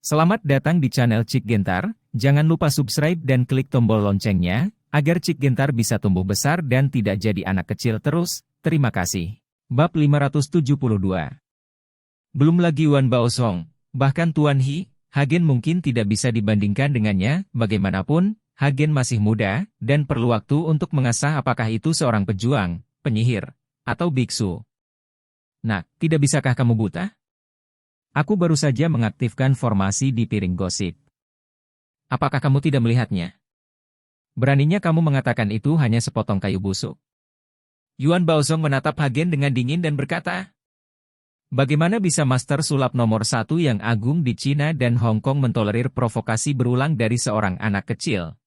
Selamat datang di channel Cik Gentar, jangan lupa subscribe dan klik tombol loncengnya, agar Cik Gentar bisa tumbuh besar dan tidak jadi anak kecil terus, terima kasih. Bab 572. Belum lagi Yuan Baosong, bahkan Tuan He, Hagen mungkin tidak bisa dibandingkan dengannya, bagaimanapun, Hagen masih muda, dan perlu waktu untuk mengasah apakah itu seorang pejuang, penyihir, atau biksu. Nah, tidak bisakah kamu buta? Aku baru saja mengaktifkan formasi di piring gosip. Apakah kamu tidak melihatnya? Beraninya kamu mengatakan itu hanya sepotong kayu busuk. Yuan Baozong menatap Hagen dengan dingin dan berkata, bagaimana bisa master sulap nomor 1 yang agung di Cina dan Hong Kong mentolerir provokasi berulang dari seorang anak kecil?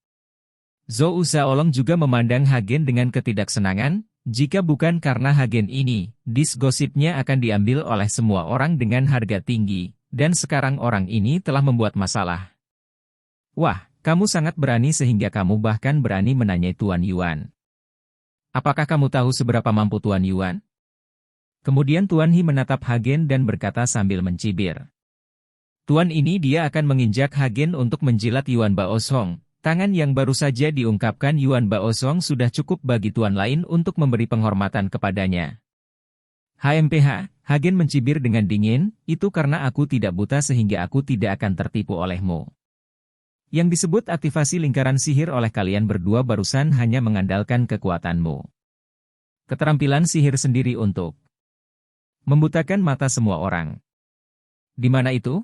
Zhou Xiaolong juga memandang Hagen dengan ketidaksenangan. Jika bukan karena Hagen ini, disk gosipnya akan diambil oleh semua orang dengan harga tinggi, dan sekarang orang ini telah membuat masalah. Wah, kamu sangat berani sehingga kamu bahkan berani menanyai Tuan Yuan. Apakah kamu tahu seberapa mampu Tuan Yuan? Kemudian Tuan He menatap Hagen dan berkata sambil mencibir. Tuan ini dia akan menginjak Hagen untuk menjilat Yuan Baosong. Tangan yang baru saja diungkapkan Yuan Baosong sudah cukup bagi tuan lain untuk memberi penghormatan kepadanya. HMPH, Hagen mencibir dengan dingin, itu karena aku tidak buta sehingga aku tidak akan tertipu olehmu. Yang disebut aktivasi lingkaran sihir oleh kalian berdua barusan hanya mengandalkan kekuatanmu. Keterampilan sihir sendiri untuk membutakan mata semua orang. Di mana itu?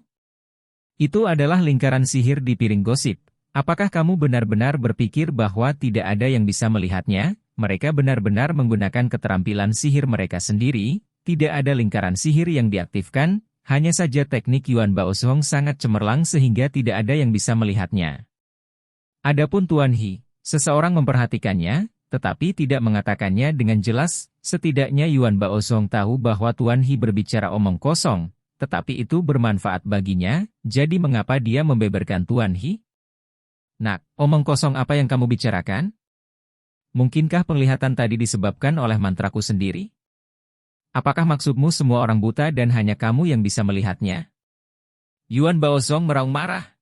Itu adalah lingkaran sihir di piring gosip. Apakah kamu benar-benar berpikir bahwa tidak ada yang bisa melihatnya? Mereka benar-benar menggunakan keterampilan sihir mereka sendiri, tidak ada lingkaran sihir yang diaktifkan, hanya saja teknik Yuan Baosong sangat cemerlang sehingga tidak ada yang bisa melihatnya. Adapun Tuan He, seseorang memperhatikannya, tetapi tidak mengatakannya dengan jelas, setidaknya Yuan Baosong tahu bahwa Tuan He berbicara omong kosong, tetapi itu bermanfaat baginya, jadi mengapa dia membeberkan Tuan He? Nak, omong kosong apa yang kamu bicarakan? Mungkinkah penglihatan tadi disebabkan oleh mantraku sendiri? Apakah maksudmu semua orang buta dan hanya kamu yang bisa melihatnya? Yuan Baozong meraung marah.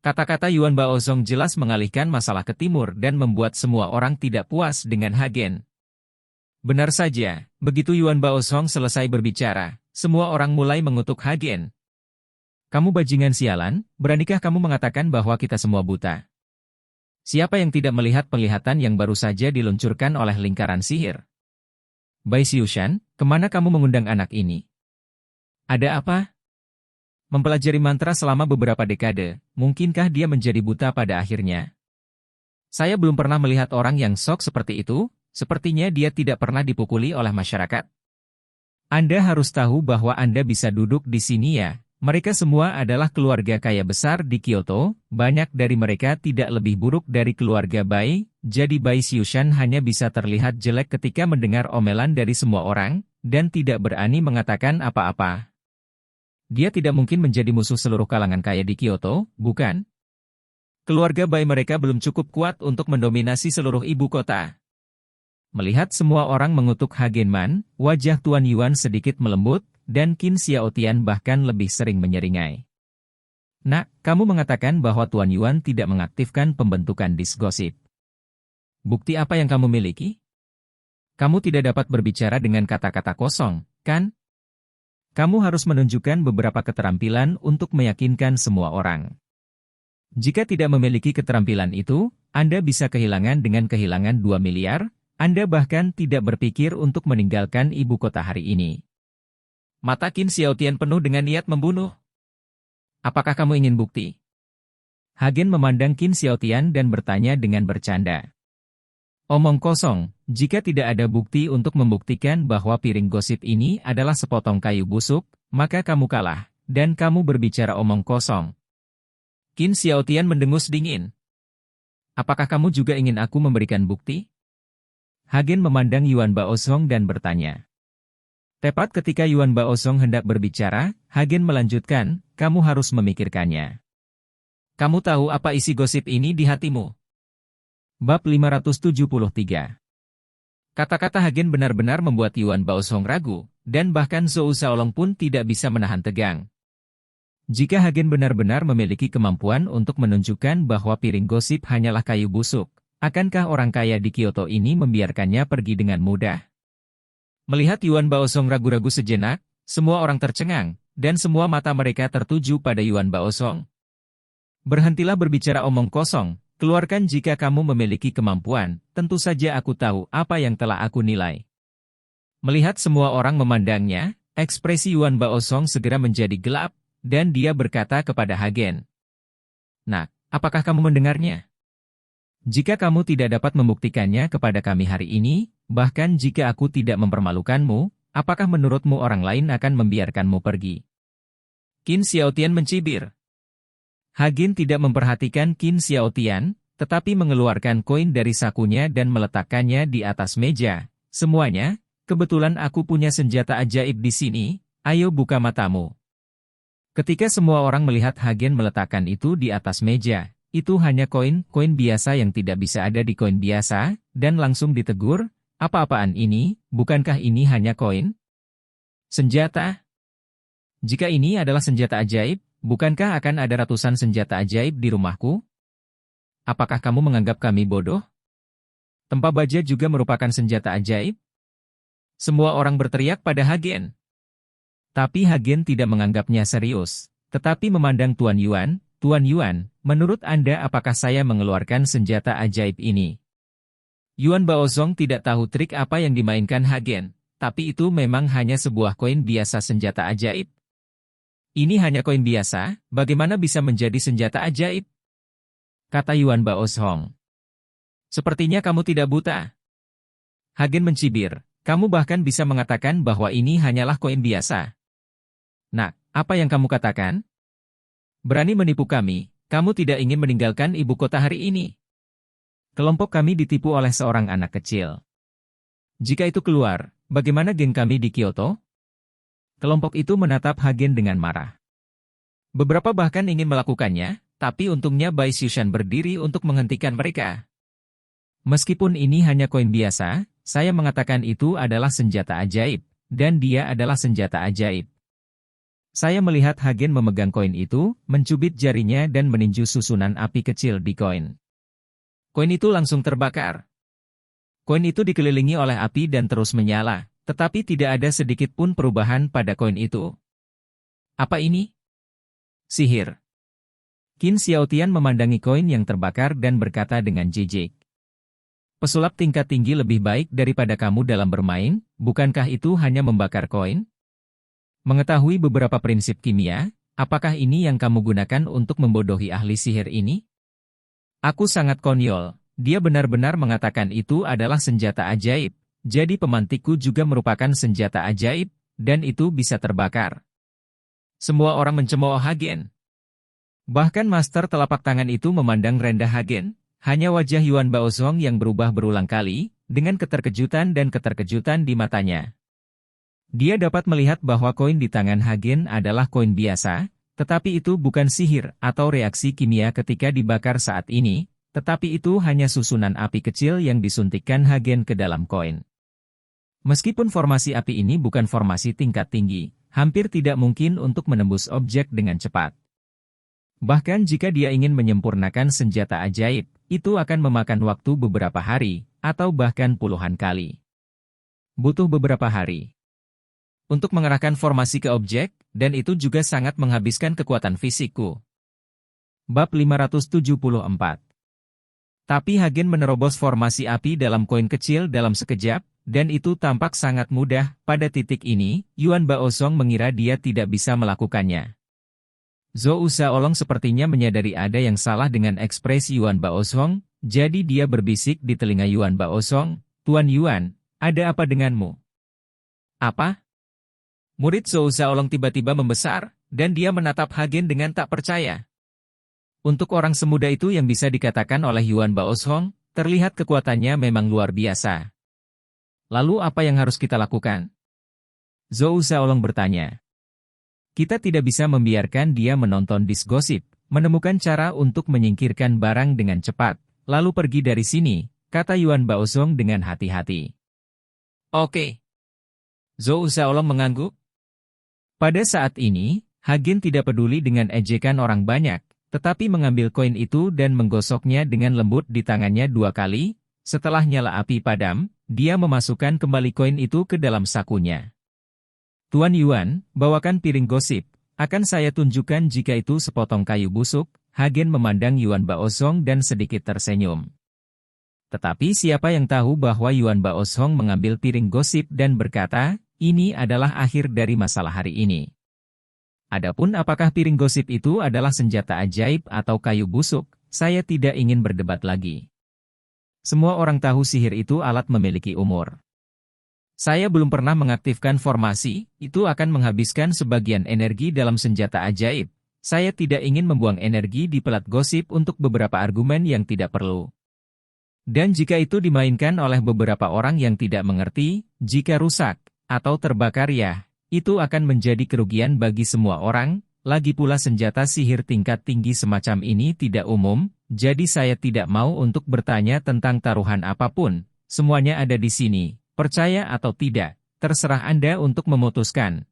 Kata-kata Yuan Baozong jelas mengalihkan masalah ke timur dan membuat semua orang tidak puas dengan Hagen. Benar saja, begitu Yuan Baozong selesai berbicara, semua orang mulai mengutuk Hagen. Kamu bajingan sialan, beranikah kamu mengatakan bahwa kita semua buta? Siapa yang tidak melihat penglihatan yang baru saja diluncurkan oleh lingkaran sihir? Bai Xiushan, kemana kamu mengundang anak ini? Ada apa? Mempelajari mantra selama beberapa dekade, mungkinkah dia menjadi buta pada akhirnya? Saya belum pernah melihat orang yang sok seperti itu, sepertinya dia tidak pernah dipukuli oleh masyarakat. Anda harus tahu bahwa Anda bisa duduk di sini ya. Mereka semua adalah keluarga kaya besar di Kyoto, banyak dari mereka tidak lebih buruk dari keluarga Bai, jadi Bai Xiushan hanya bisa terlihat jelek ketika mendengar omelan dari semua orang, dan tidak berani mengatakan apa-apa. Dia tidak mungkin menjadi musuh seluruh kalangan kaya di Kyoto, bukan? Keluarga Bai mereka belum cukup kuat untuk mendominasi seluruh ibu kota. Melihat semua orang mengutuk Hagenman, wajah Tuan Yuan sedikit melembut, dan Qin Xiaotian bahkan lebih sering menyeringai. Nak, kamu mengatakan bahwa Tuan Yuan tidak mengaktifkan pembentukan disk gosip. Bukti apa yang kamu miliki? Kamu tidak dapat berbicara dengan kata-kata kosong, kan? Kamu harus menunjukkan beberapa keterampilan untuk meyakinkan semua orang. Jika tidak memiliki keterampilan itu, Anda bisa kehilangan dengan kehilangan 2 miliar, Anda bahkan tidak berpikir untuk meninggalkan ibu kota hari ini. Mata Qin Xiaotian penuh dengan niat membunuh. Apakah kamu ingin bukti? Hagen memandang Qin Xiaotian dan bertanya dengan bercanda. Omong kosong, jika tidak ada bukti untuk membuktikan bahwa piring gosip ini adalah sepotong kayu busuk, maka kamu kalah, dan kamu berbicara omong kosong. Qin Xiaotian mendengus dingin. Apakah kamu juga ingin aku memberikan bukti? Hagen memandang Yuan Baozong dan bertanya. Tepat ketika Yuan Baozong hendak berbicara, Hagen melanjutkan, kamu harus memikirkannya. Kamu tahu apa isi gosip ini di hatimu? Bab 573. Kata-kata Hagen benar-benar membuat Yuan Baozong ragu, dan bahkan Zhou Xiaolong pun tidak bisa menahan tegang. Jika Hagen benar-benar memiliki kemampuan untuk menunjukkan bahwa piring gosip hanyalah kayu busuk, akankah orang kaya di Kyoto ini membiarkannya pergi dengan mudah? Melihat Yuan Baosong ragu-ragu sejenak, semua orang tercengang, dan semua mata mereka tertuju pada Yuan Baosong. Berhentilah berbicara omong kosong, keluarkan jika kamu memiliki kemampuan, tentu saja aku tahu apa yang telah aku nilai. Melihat semua orang memandangnya, ekspresi Yuan Baosong segera menjadi gelap, dan dia berkata kepada Hagen. Nah, apakah kamu mendengarnya? Jika kamu tidak dapat membuktikannya kepada kami hari ini, bahkan jika aku tidak mempermalukanmu, apakah menurutmu orang lain akan membiarkanmu pergi? Qin Xiaotian mencibir. Hagen tidak memperhatikan Qin Xiaotian, tetapi mengeluarkan koin dari sakunya dan meletakkannya di atas meja. Semuanya, kebetulan aku punya senjata ajaib di sini, ayo buka matamu. Ketika semua orang melihat Hagen meletakkan itu di atas meja, itu hanya koin biasa yang tidak bisa ada di koin biasa, dan langsung ditegur, apa-apaan ini, bukankah ini hanya koin? Senjata? Jika ini adalah senjata ajaib, bukankah akan ada ratusan senjata ajaib di rumahku? Apakah kamu menganggap kami bodoh? Tempa baja juga merupakan senjata ajaib? Semua orang berteriak pada Hagen. Tapi Hagen tidak menganggapnya serius, tetapi memandang Tuan Yuan, Tuan Yuan, menurut Anda apakah saya mengeluarkan senjata ajaib ini? Yuan Baozong tidak tahu trik apa yang dimainkan Hagen, tapi itu memang hanya sebuah koin biasa senjata ajaib. Ini hanya koin biasa, bagaimana bisa menjadi senjata ajaib? Kata Yuan Baozong. Sepertinya kamu tidak buta. Hagen mencibir, kamu bahkan bisa mengatakan bahwa ini hanyalah koin biasa. Nah, apa yang kamu katakan? Berani menipu kami, kamu tidak ingin meninggalkan ibu kota hari ini. Kelompok kami ditipu oleh seorang anak kecil. Jika itu keluar, bagaimana geng kami di Kyoto? Kelompok itu menatap Hagen dengan marah. Beberapa bahkan ingin melakukannya, tapi untungnya Bai Xushan berdiri untuk menghentikan mereka. Meskipun ini hanya koin biasa, saya mengatakan itu adalah senjata ajaib, dan dia adalah senjata ajaib. Saya melihat Hagen memegang koin itu, mencubit jarinya dan meninju susunan api kecil di koin. Koin itu langsung terbakar. Koin itu dikelilingi oleh api dan terus menyala, tetapi tidak ada sedikit pun perubahan pada koin itu. Apa ini? Sihir. Qin Xiaotian memandangi koin yang terbakar dan berkata dengan jijik. Pesulap tingkat tinggi lebih baik daripada kamu dalam bermain, bukankah itu hanya membakar koin? Mengetahui beberapa prinsip kimia, apakah ini yang kamu gunakan untuk membodohi ahli sihir ini? Aku sangat konyol, dia benar-benar mengatakan itu adalah senjata ajaib, jadi pemantikku juga merupakan senjata ajaib, dan itu bisa terbakar. Semua orang mencemooh Hagen. Bahkan master telapak tangan itu memandang rendah Hagen, hanya wajah Yuan Baozong yang berubah berulang kali, dengan keterkejutan dan keterkejutan di matanya. Dia dapat melihat bahwa koin di tangan Hagen adalah koin biasa, tetapi itu bukan sihir atau reaksi kimia ketika dibakar saat ini, tetapi itu hanya susunan api kecil yang disuntikkan Hagen ke dalam koin. Meskipun formasi api ini bukan formasi tingkat tinggi, hampir tidak mungkin untuk menembus objek dengan cepat. Bahkan jika dia ingin menyempurnakan senjata ajaib, itu akan memakan waktu beberapa hari, atau bahkan puluhan kali. Butuh beberapa hari untuk mengerahkan formasi ke objek, dan itu juga sangat menghabiskan kekuatan fisikku. Bab 574. Tapi Hagen menerobos formasi api dalam koin kecil dalam sekejap, dan itu tampak sangat mudah. Pada titik ini, Yuan Baozong mengira dia tidak bisa melakukannya. Zhou Shaolong sepertinya menyadari ada yang salah dengan ekspresi Yuan Baozong, jadi dia berbisik di telinga Yuan Baozong, Tuan Yuan, ada apa denganmu? Apa? Murid Zhou Shaolong tiba-tiba membesar, dan dia menatap Hagen dengan tak percaya. Untuk orang semuda itu yang bisa dikatakan oleh Yuan Baozong, terlihat kekuatannya memang luar biasa. Lalu apa yang harus kita lakukan? Zhou Shaolong bertanya. Kita tidak bisa membiarkan dia menonton disk gosip, menemukan cara untuk menyingkirkan barang dengan cepat, lalu pergi dari sini, kata Yuan Baozong dengan hati-hati. Oke. Zhou Shaolong mengangguk. Pada saat ini, Hagen tidak peduli dengan ejekan orang banyak, tetapi mengambil koin itu dan menggosoknya dengan lembut di tangannya 2 kali. Setelah nyala api padam, dia memasukkan kembali koin itu ke dalam sakunya. Tuan Yuan, bawakan piring gosip. Akan saya tunjukkan jika itu sepotong kayu busuk. Hagen memandang Yuan Baosong dan sedikit tersenyum. Tetapi siapa yang tahu bahwa Yuan Baosong mengambil piring gosip dan berkata, ini adalah akhir dari masalah hari ini. Adapun apakah piring gosip itu adalah senjata ajaib atau kayu busuk, saya tidak ingin berdebat lagi. Semua orang tahu sihir itu alat memiliki umur. Saya belum pernah mengaktifkan formasi, itu akan menghabiskan sebagian energi dalam senjata ajaib. Saya tidak ingin membuang energi di pelat gosip untuk beberapa argumen yang tidak perlu. Dan jika itu dimainkan oleh beberapa orang yang tidak mengerti, jika rusak atau terbakar ya, itu akan menjadi kerugian bagi semua orang. Lagi pula senjata sihir tingkat tinggi semacam ini tidak umum, jadi saya tidak mau untuk bertanya tentang taruhan apapun. Semuanya ada di sini, percaya atau tidak, terserah Anda untuk memutuskan.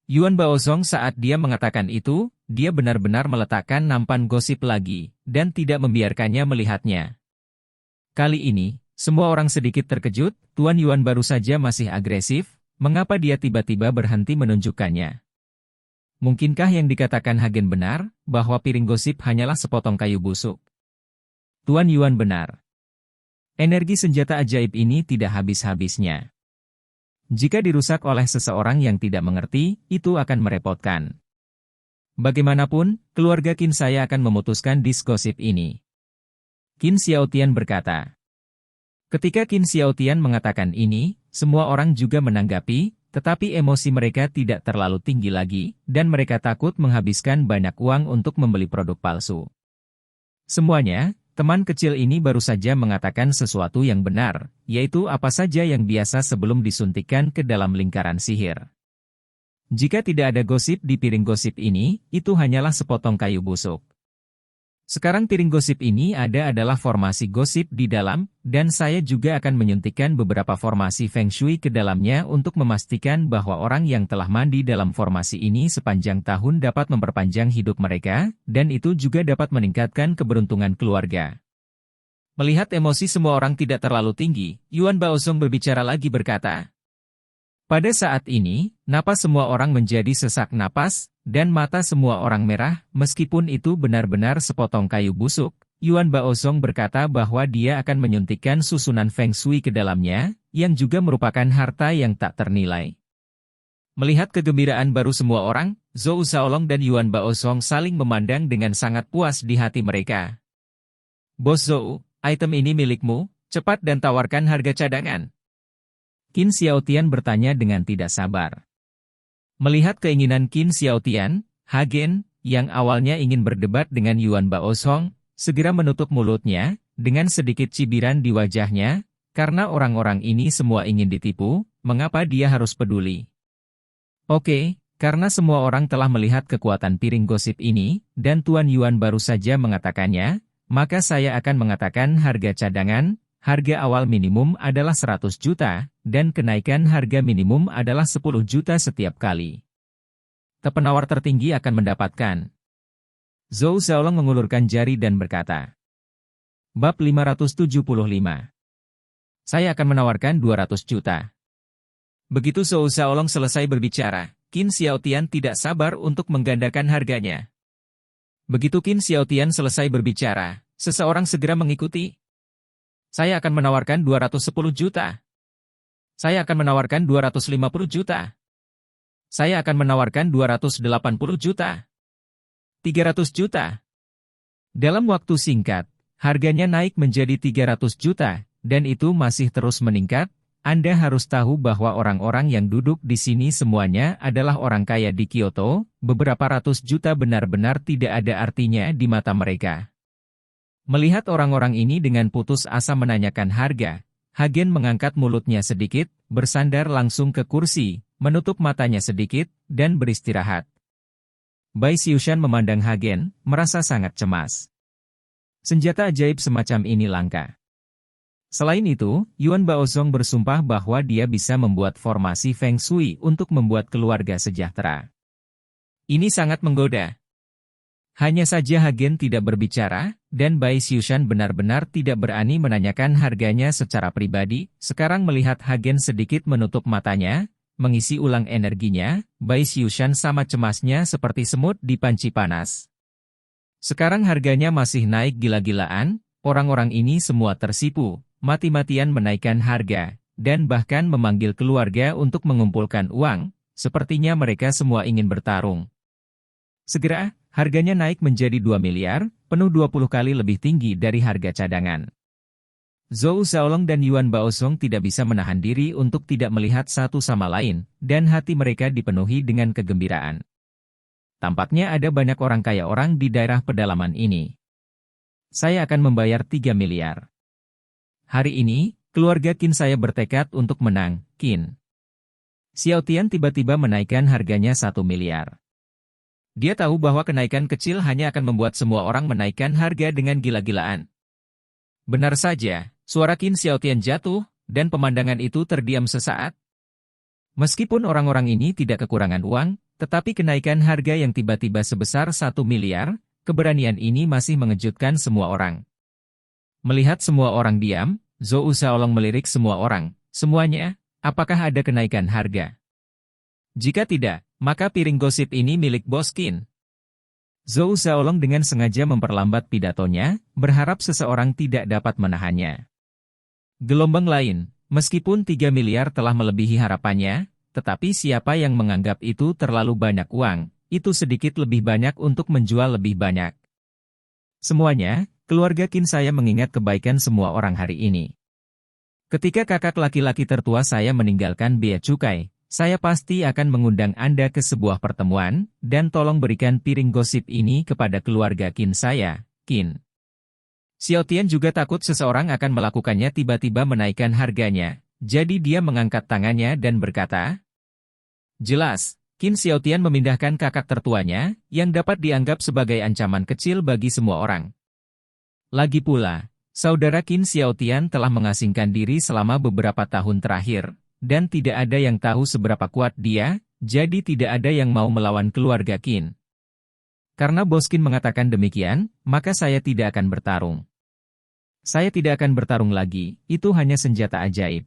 Yuan Baosong saat dia mengatakan itu, dia benar-benar meletakkan nampan gosip lagi, dan tidak membiarkannya melihatnya. Kali ini, semua orang sedikit terkejut. Tuan Yuan baru saja masih agresif, mengapa dia tiba-tiba berhenti menunjukkannya? Mungkinkah yang dikatakan Hagen benar, bahwa piring gosip hanyalah sepotong kayu busuk? Tuan Yuan benar. Energi senjata ajaib ini tidak habis-habisnya. Jika dirusak oleh seseorang yang tidak mengerti, itu akan merepotkan. Bagaimanapun, keluarga Qin saya akan memutuskan disk gosip ini. Qin Xiaotian berkata. Ketika Qin Xiaotian mengatakan ini, semua orang juga menanggapi, tetapi emosi mereka tidak terlalu tinggi lagi, dan mereka takut menghabiskan banyak uang untuk membeli produk palsu. Semuanya, teman kecil ini baru saja mengatakan sesuatu yang benar, yaitu apa saja yang biasa sebelum disuntikkan ke dalam lingkaran sihir. Jika tidak ada gosip di piring gosip ini, itu hanyalah sepotong kayu busuk. Sekarang piring gosip ini adalah formasi gosip di dalam, dan saya juga akan menyuntikkan beberapa formasi Feng Shui ke dalamnya untuk memastikan bahwa orang yang telah mandi dalam formasi ini sepanjang tahun dapat memperpanjang hidup mereka, dan itu juga dapat meningkatkan keberuntungan keluarga. Melihat emosi semua orang tidak terlalu tinggi, Yuan Baosong berbicara lagi berkata, pada saat ini, napas semua orang menjadi sesak napas, dan mata semua orang merah, meskipun itu benar-benar sepotong kayu busuk. Yuan Baosong berkata bahwa dia akan menyuntikkan susunan Feng Shui ke dalamnya, yang juga merupakan harta yang tak ternilai. Melihat kegembiraan baru semua orang, Zhou Xiaolong dan Yuan Baosong saling memandang dengan sangat puas di hati mereka. Bos Zhou, item ini milikmu, cepat dan tawarkan harga cadangan. Qin Xiaotian bertanya dengan tidak sabar. Melihat keinginan Qin Xiaotian, Hagen, yang awalnya ingin berdebat dengan Yuan Baosong, segera menutup mulutnya, dengan sedikit cibiran di wajahnya, karena orang-orang ini semua ingin ditipu, mengapa dia harus peduli? Oke, karena semua orang telah melihat kekuatan piring gosip ini, dan Tuan Yuan baru saja mengatakannya, maka saya akan mengatakan harga cadangan. Harga awal minimum adalah 100 juta, dan kenaikan harga minimum adalah 10 juta setiap kali. Penawar tertinggi akan mendapatkan. Zhou Xiaolong mengulurkan jari dan berkata. Bab 575. Saya akan menawarkan 200 juta. Begitu Zhou Xiaolong selesai berbicara, Qin Xiaotian tidak sabar untuk menggandakan harganya. Begitu Qin Xiaotian selesai berbicara, seseorang segera mengikuti. Saya akan menawarkan 210 juta. Saya akan menawarkan 250 juta. Saya akan menawarkan 280 juta. 300 juta. Dalam waktu singkat, harganya naik menjadi 300 juta, dan itu masih terus meningkat. Anda harus tahu bahwa orang-orang yang duduk di sini semuanya adalah orang kaya di Kyoto, beberapa ratus juta benar-benar tidak ada artinya di mata mereka. Melihat orang-orang ini dengan putus asa menanyakan harga, Hagen mengangkat mulutnya sedikit, bersandar langsung ke kursi, menutup matanya sedikit, dan beristirahat. Bai Xiushan memandang Hagen, merasa sangat cemas. Senjata ajaib semacam ini langka. Selain itu, Yuan Baosong bersumpah bahwa dia bisa membuat formasi Feng Shui untuk membuat keluarga sejahtera. Ini sangat menggoda. Hanya saja Hagen tidak berbicara, dan Bai Xiushan benar-benar tidak berani menanyakan harganya secara pribadi. Sekarang melihat Hagen sedikit menutup matanya, mengisi ulang energinya, Bai Xiushan sama cemasnya seperti semut di panci panas. Sekarang harganya masih naik gila-gilaan, orang-orang ini semua tersipu, mati-matian menaikkan harga, dan bahkan memanggil keluarga untuk mengumpulkan uang, sepertinya mereka semua ingin bertarung. Segera, harganya naik menjadi 2 miliar, penuh 20 kali lebih tinggi dari harga cadangan. Zhou Xiaolong dan Yuan Baosong tidak bisa menahan diri untuk tidak melihat satu sama lain, dan hati mereka dipenuhi dengan kegembiraan. Tampaknya ada banyak orang kaya orang di daerah pedalaman ini. Saya akan membayar 3 miliar. Hari ini, keluarga Qin saya bertekad untuk menang, Qin. Xiao Tian tiba-tiba menaikkan harganya 1 miliar. Dia tahu bahwa kenaikan kecil hanya akan membuat semua orang menaikkan harga dengan gila-gilaan. Benar saja, suara Qin Xiao Tian jatuh, dan pemandangan itu terdiam sesaat. Meskipun orang-orang ini tidak kekurangan uang, tetapi kenaikan harga yang tiba-tiba sebesar 1 miliar, keberanian ini masih mengejutkan semua orang. Melihat semua orang diam, Zhou Xiaolong melirik semua orang, semuanya, apakah ada kenaikan harga? Jika tidak, maka piring gosip ini milik Bos Qin. Zhou Xiaolong dengan sengaja memperlambat pidatonya, berharap seseorang tidak dapat menahannya. Gelombang lain, meskipun 3 miliar telah melebihi harapannya, tetapi siapa yang menganggap itu terlalu banyak uang, itu sedikit lebih banyak untuk menjual lebih banyak. Semuanya, keluarga Qin saya mengingat kebaikan semua orang hari ini. Ketika kakak laki-laki tertua saya meninggalkan bea cukai, saya pasti akan mengundang Anda ke sebuah pertemuan, dan tolong berikan piring gosip ini kepada keluarga Qin saya, Qin. Xiao Tian juga takut seseorang akan melakukannya tiba-tiba menaikkan harganya, jadi dia mengangkat tangannya dan berkata, jelas, Qin Xiao Tian memindahkan kakak tertuanya, yang dapat dianggap sebagai ancaman kecil bagi semua orang. Lagi pula, saudara Qin Xiao Tian telah mengasingkan diri selama beberapa tahun terakhir, dan tidak ada yang tahu seberapa kuat dia, jadi tidak ada yang mau melawan keluarga Qin. Karena Bos Qin mengatakan demikian, maka saya tidak akan bertarung. Saya tidak akan bertarung lagi, itu hanya senjata ajaib.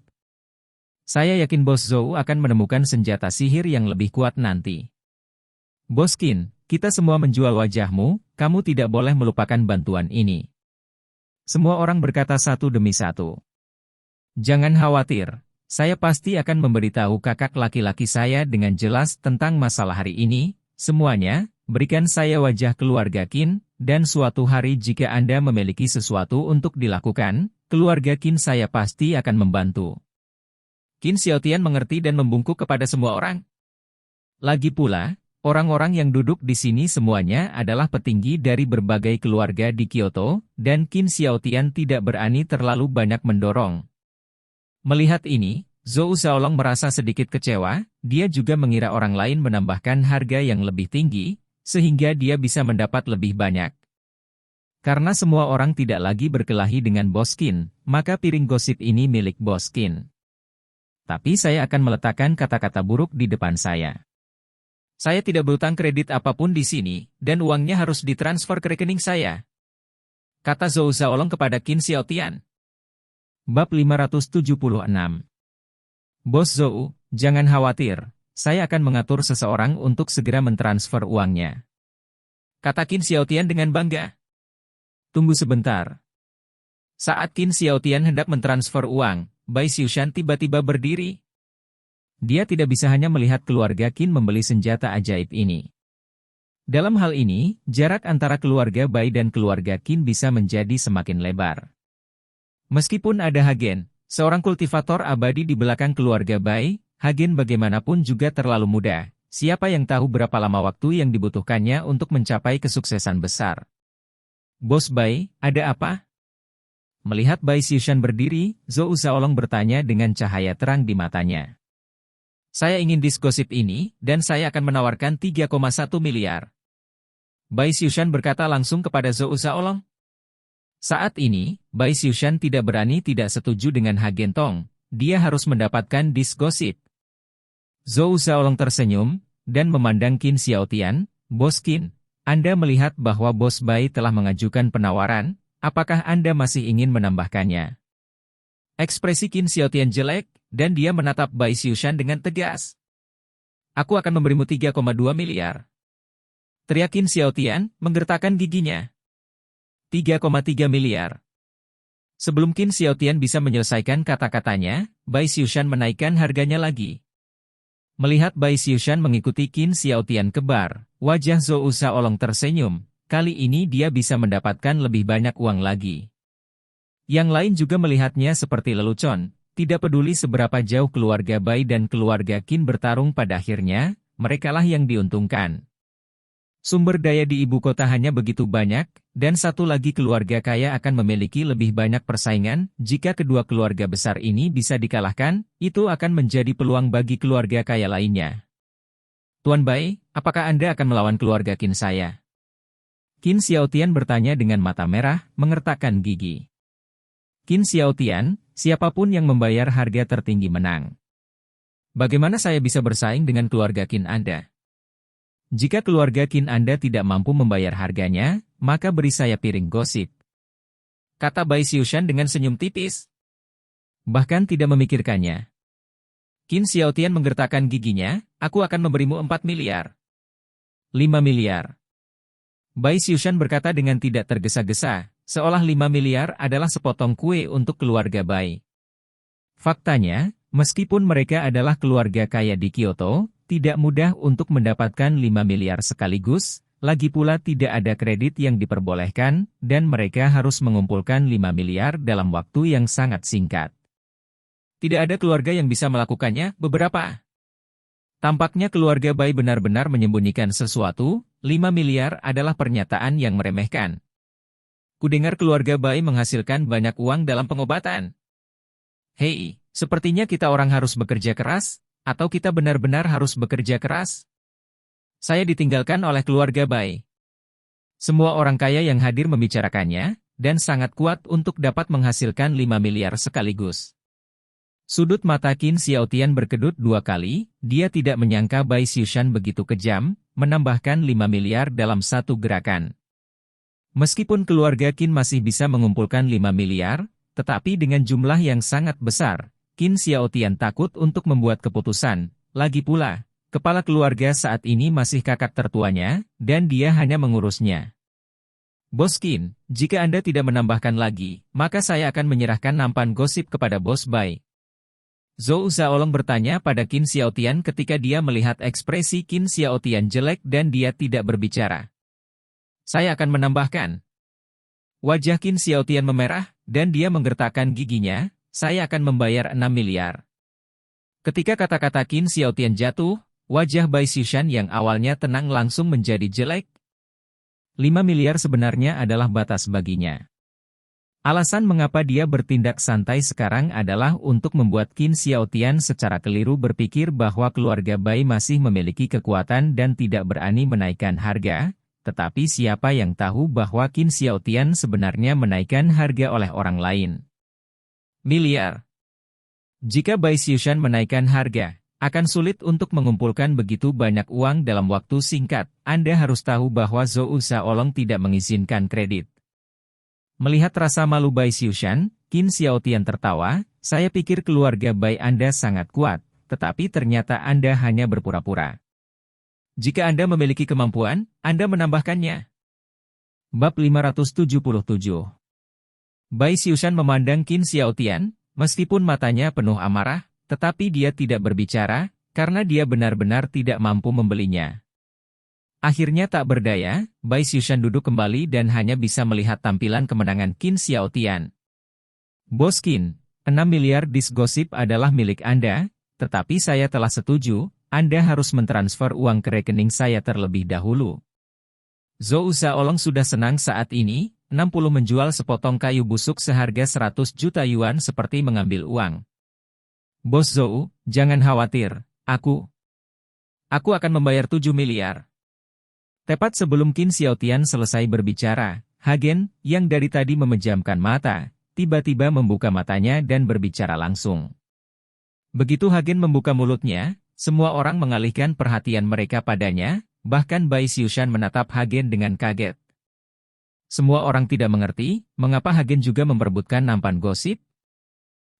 Saya yakin Bos Zhou akan menemukan senjata sihir yang lebih kuat nanti. Bos Qin, kita semua menjual wajahmu, kamu tidak boleh melupakan bantuan ini. Semua orang berkata satu demi satu. Jangan khawatir. Saya pasti akan memberitahu kakak laki-laki saya dengan jelas tentang masalah hari ini, semuanya, berikan saya wajah keluarga Qin, dan suatu hari jika Anda memiliki sesuatu untuk dilakukan, keluarga Qin saya pasti akan membantu. Qin Xiao Tian mengerti dan membungkuk kepada semua orang. Lagi pula, orang-orang yang duduk di sini semuanya adalah petinggi dari berbagai keluarga di Kyoto, dan Qin Xiao Tian tidak berani terlalu banyak mendorong. Melihat ini, Zhou Xiaolong merasa sedikit kecewa, dia juga mengira orang lain menambahkan harga yang lebih tinggi, sehingga dia bisa mendapat lebih banyak. Karena semua orang tidak lagi berkelahi dengan Bos Qin, maka piring gosip ini milik Bos Qin. Tapi saya akan meletakkan kata-kata buruk di depan saya. Saya tidak berutang kredit apapun di sini, dan uangnya harus ditransfer ke rekening saya. Kata Zhou Xiaolong kepada Qin Xiao Tian. Bab 576. Bos Zhou, jangan khawatir, saya akan mengatur seseorang untuk segera mentransfer uangnya. Kata Qin Xiao Tian dengan bangga. Tunggu sebentar. Saat Qin Xiao Tian hendak mentransfer uang, Bai Xiushan tiba-tiba berdiri. Dia tidak bisa hanya melihat keluarga Qin membeli senjata ajaib ini. Dalam hal ini, jarak antara keluarga Bai dan keluarga Qin bisa menjadi semakin lebar. Meskipun ada Hagen, seorang kultivator abadi di belakang keluarga Bai, Hagen bagaimanapun juga terlalu muda. Siapa yang tahu berapa lama waktu yang dibutuhkannya untuk mencapai kesuksesan besar? Bos Bai, ada apa? Melihat Bai Xiushan berdiri, Zhou Xiaolong bertanya dengan cahaya terang di matanya. Saya ingin diskosip ini, dan saya akan menawarkan 3,1 miliar. Bai Xiushan berkata langsung kepada Zhou Xiaolong. Saat ini, Bai Xiushan tidak berani tidak setuju dengan Hagen Tong, dia harus mendapatkan disk gosip. Zhou Xiaolong tersenyum, dan memandang Qin Xiaotian. Bos Qin, Anda melihat bahwa Bos Bai telah mengajukan penawaran, apakah Anda masih ingin menambahkannya? Ekspresi Qin Xiaotian jelek, dan dia menatap Bai Xiushan dengan tegas. Aku akan memberimu 3,2 miliar. Teriak Qin Xiaotian, menggertakkan giginya. 3,3 miliar. Sebelum Qin Xiaotian bisa menyelesaikan kata-katanya, Bai Xiushan menaikkan harganya lagi. Melihat Bai Xiushan mengikuti Qin Xiaotian ke bar, wajah Zhou Shaolong tersenyum. Kali ini dia bisa mendapatkan lebih banyak uang lagi. Yang lain juga melihatnya seperti lelucon. Tidak peduli seberapa jauh keluarga Bai dan keluarga Qin bertarung, pada akhirnya, merekalah yang diuntungkan. Sumber daya di ibu kota hanya begitu banyak, dan satu lagi keluarga kaya akan memiliki lebih banyak persaingan. Jika kedua keluarga besar ini bisa dikalahkan, itu akan menjadi peluang bagi keluarga kaya lainnya. Tuan Bai, apakah Anda akan melawan keluarga Qin saya? Qin Xiaotian bertanya dengan mata merah, mengertakkan gigi. Qin Xiaotian, siapapun yang membayar harga tertinggi menang. Bagaimana saya bisa bersaing dengan keluarga Qin Anda? Jika keluarga Qin Anda tidak mampu membayar harganya, maka beri saya piring gosip. Kata Bai Xiushan dengan senyum tipis. Bahkan tidak memikirkannya. Qin Xiaotian menggertakkan giginya, aku akan memberimu 4 miliar. 5 miliar. Bai Xiushan berkata dengan tidak tergesa-gesa, seolah 5 miliar adalah sepotong kue untuk keluarga Bai. Faktanya, meskipun mereka adalah keluarga kaya di Kyoto, tidak mudah untuk mendapatkan 5 miliar sekaligus, lagi pula tidak ada kredit yang diperbolehkan, dan mereka harus mengumpulkan 5 miliar dalam waktu yang sangat singkat. Tidak ada keluarga yang bisa melakukannya, beberapa. Tampaknya keluarga Bai benar-benar menyembunyikan sesuatu. 5 miliar adalah pernyataan yang meremehkan. Kudengar keluarga Bai menghasilkan banyak uang dalam pengobatan. Hei, sepertinya kita orang harus bekerja keras, atau kita benar-benar harus bekerja keras? Saya ditinggalkan oleh keluarga Bai. Semua orang kaya yang hadir membicarakannya, dan sangat kuat untuk dapat menghasilkan 5 miliar sekaligus. Sudut mata Qin Xiaotian berkedut 2 kali, dia tidak menyangka Bai Xiushan begitu kejam, menambahkan 5 miliar dalam satu gerakan. Meskipun keluarga Qin masih bisa mengumpulkan 5 miliar, tetapi dengan jumlah yang sangat besar, Qin Xiaotian takut untuk membuat keputusan. Lagi pula, kepala keluarga saat ini masih kakak tertuanya, dan dia hanya mengurusnya. Bos Qin, jika Anda tidak menambahkan lagi, maka saya akan menyerahkan nampan gosip kepada Bos Bai. Zhou Shaolong bertanya pada Qin Xiaotian ketika dia melihat ekspresi Qin Xiaotian jelek dan dia tidak berbicara. Saya akan menambahkan. Wajah Qin Xiaotian memerah, dan dia menggertakkan giginya. Saya akan membayar 6 miliar. Ketika kata-kata Qin Xiaotian jatuh, wajah Bai Xiushan yang awalnya tenang langsung menjadi jelek. 5 miliar sebenarnya adalah batas baginya. Alasan mengapa dia bertindak santai sekarang adalah untuk membuat Qin Xiaotian secara keliru berpikir bahwa keluarga Bai masih memiliki kekuatan dan tidak berani menaikkan harga, tetapi siapa yang tahu bahwa Qin Xiaotian sebenarnya menaikkan harga oleh orang lain. Miliar. Jika Bai Xiushan menaikkan harga, akan sulit untuk mengumpulkan begitu banyak uang dalam waktu singkat. Anda harus tahu bahwa Zhou Shaolong tidak mengizinkan kredit. Melihat rasa malu Bai Xiushan, Qin Xiaotian tertawa, saya pikir keluarga Bai Anda sangat kuat, tetapi ternyata Anda hanya berpura-pura. Jika Anda memiliki kemampuan, Anda menambahkannya. Bab 577. Bai Xiushan memandang Qin Xiaotian, meskipun matanya penuh amarah, tetapi dia tidak berbicara, karena dia benar-benar tidak mampu membelinya. Akhirnya tak berdaya, Bai Xiushan duduk kembali dan hanya bisa melihat tampilan kemenangan Qin Xiaotian. Bos Qin, 6 miliar disk gosip adalah milik Anda, tetapi saya telah setuju, Anda harus mentransfer uang ke rekening saya terlebih dahulu. Zhou Shaolong sudah senang saat ini. 60 menjual sepotong kayu busuk seharga 100 juta yuan seperti mengambil uang. Bos Zhou, jangan khawatir, aku akan membayar 7 miliar. Tepat sebelum Qin Xiaotian selesai berbicara, Hagen, yang dari tadi memejamkan mata, tiba-tiba membuka matanya dan berbicara langsung. Begitu Hagen membuka mulutnya, Semua orang mengalihkan perhatian mereka padanya, bahkan Bai Xiushan menatap Hagen dengan kaget. Semua orang tidak mengerti, mengapa Hagen juga memperebutkan nampan gosip?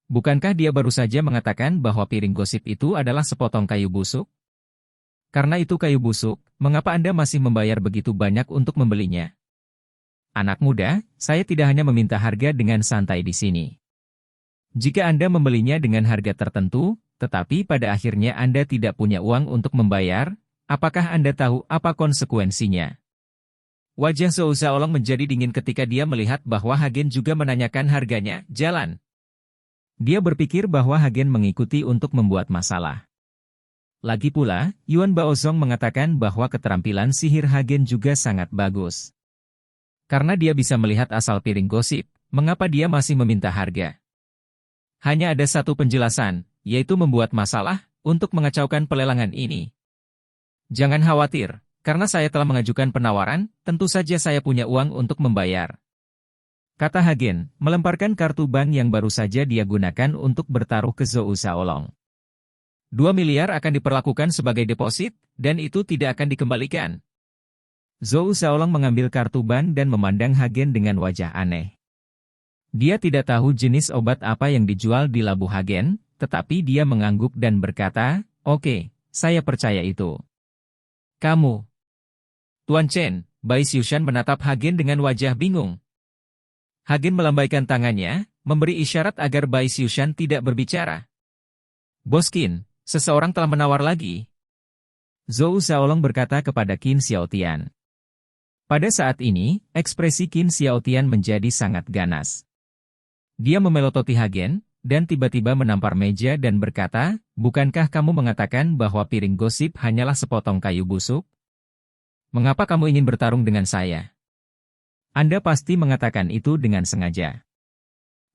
Bukankah dia baru saja mengatakan bahwa piring gosip itu adalah sepotong kayu busuk? Karena itu kayu busuk, mengapa Anda masih membayar begitu banyak untuk membelinya? Anak muda, saya tidak hanya meminta harga dengan santai di sini. Jika Anda membelinya dengan harga tertentu, tetapi pada akhirnya Anda tidak punya uang untuk membayar, apakah Anda tahu apa konsekuensinya? Wajah Zhou Xiaolong menjadi dingin ketika dia melihat bahwa Hagen juga menanyakan harganya. Jalan. Dia berpikir bahwa Hagen mengikuti untuk membuat masalah. Lagi pula, Yuan Baozong mengatakan bahwa keterampilan sihir Hagen juga sangat bagus. Karena dia bisa melihat asal piring gosip, mengapa dia masih meminta harga? Hanya ada satu penjelasan, yaitu membuat masalah, untuk mengacaukan pelelangan ini. Jangan khawatir, karena saya telah mengajukan penawaran, tentu saja saya punya uang untuk membayar. Kata Hagen, melemparkan kartu bank yang baru saja dia gunakan untuk bertaruh ke Zhou Xiaolong. 2 miliar akan diperlakukan sebagai deposit, dan itu tidak akan dikembalikan. Zhou Xiaolong mengambil kartu bank dan memandang Hagen dengan wajah aneh. Dia tidak tahu jenis obat apa yang dijual di Labu Hagen, tetapi dia mengangguk dan berkata, "Oke, saya percaya itu." "Kamu." Tuan Chen, Bai Xiushan menatap Hagen dengan wajah bingung. Hagen melambaikan tangannya, memberi isyarat agar Bai Xiushan tidak berbicara. "Bos Qin, seseorang telah menawar lagi." Zhou Xiaolong berkata kepada Qin Xiaotian. Pada saat ini, ekspresi Qin Xiaotian menjadi sangat ganas. Dia memelototi Hagen, dan tiba-tiba menampar meja dan berkata, "Bukankah kamu mengatakan bahwa piring gosip hanyalah sepotong kayu busuk? Mengapa kamu ingin bertarung dengan saya? Anda pasti mengatakan itu dengan sengaja.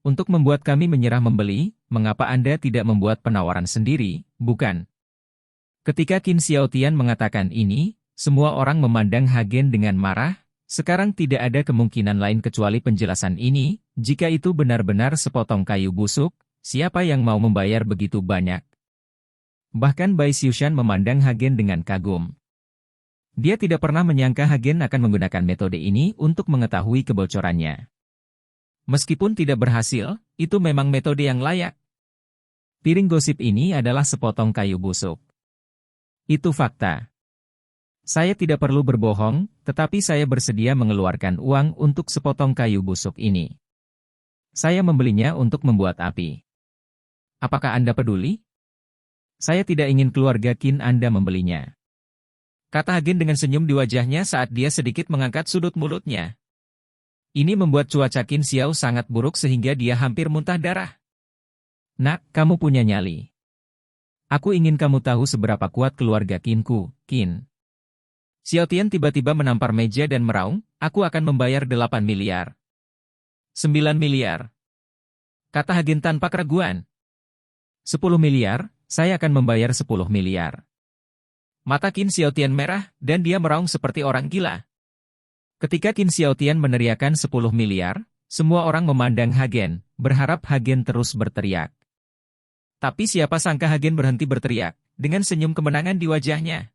Untuk membuat kami menyerah membeli, mengapa Anda tidak membuat penawaran sendiri, bukan?" Ketika Qin Xiaotian mengatakan ini, semua orang memandang Hagen dengan marah. Sekarang tidak ada kemungkinan lain kecuali penjelasan ini. Jika itu benar-benar sepotong kayu busuk, siapa yang mau membayar begitu banyak? Bahkan Bai Xiushan memandang Hagen dengan kagum. Dia tidak pernah menyangka Hagen akan menggunakan metode ini untuk mengetahui kebocorannya. Meskipun tidak berhasil, itu memang metode yang layak. Piring gosip ini adalah sepotong kayu busuk. Itu fakta. Saya tidak perlu berbohong, tetapi saya bersedia mengeluarkan uang untuk sepotong kayu busuk ini. Saya membelinya untuk membuat api. Apakah Anda peduli? Saya tidak ingin keluarga Qin Anda membelinya. Kata Hagen dengan senyum di wajahnya saat dia sedikit mengangkat sudut mulutnya. Ini membuat cuaca Qin Xiao sangat buruk sehingga dia hampir muntah darah. "Nak, kamu punya nyali. Aku ingin kamu tahu seberapa kuat keluarga Qinku, Qin." Xiaotian tiba-tiba menampar meja dan meraung, "Aku akan membayar 8 miliar. 9 miliar. Kata Hagen tanpa keraguan. 10 miliar, saya akan membayar 10 miliar. Mata Qin Xiaotian merah, dan dia meraung seperti orang gila. Ketika Qin Xiaotian meneriakkan 10 miliar, semua orang memandang Hagen, berharap Hagen terus berteriak. Tapi siapa sangka Hagen berhenti berteriak, dengan senyum kemenangan di wajahnya.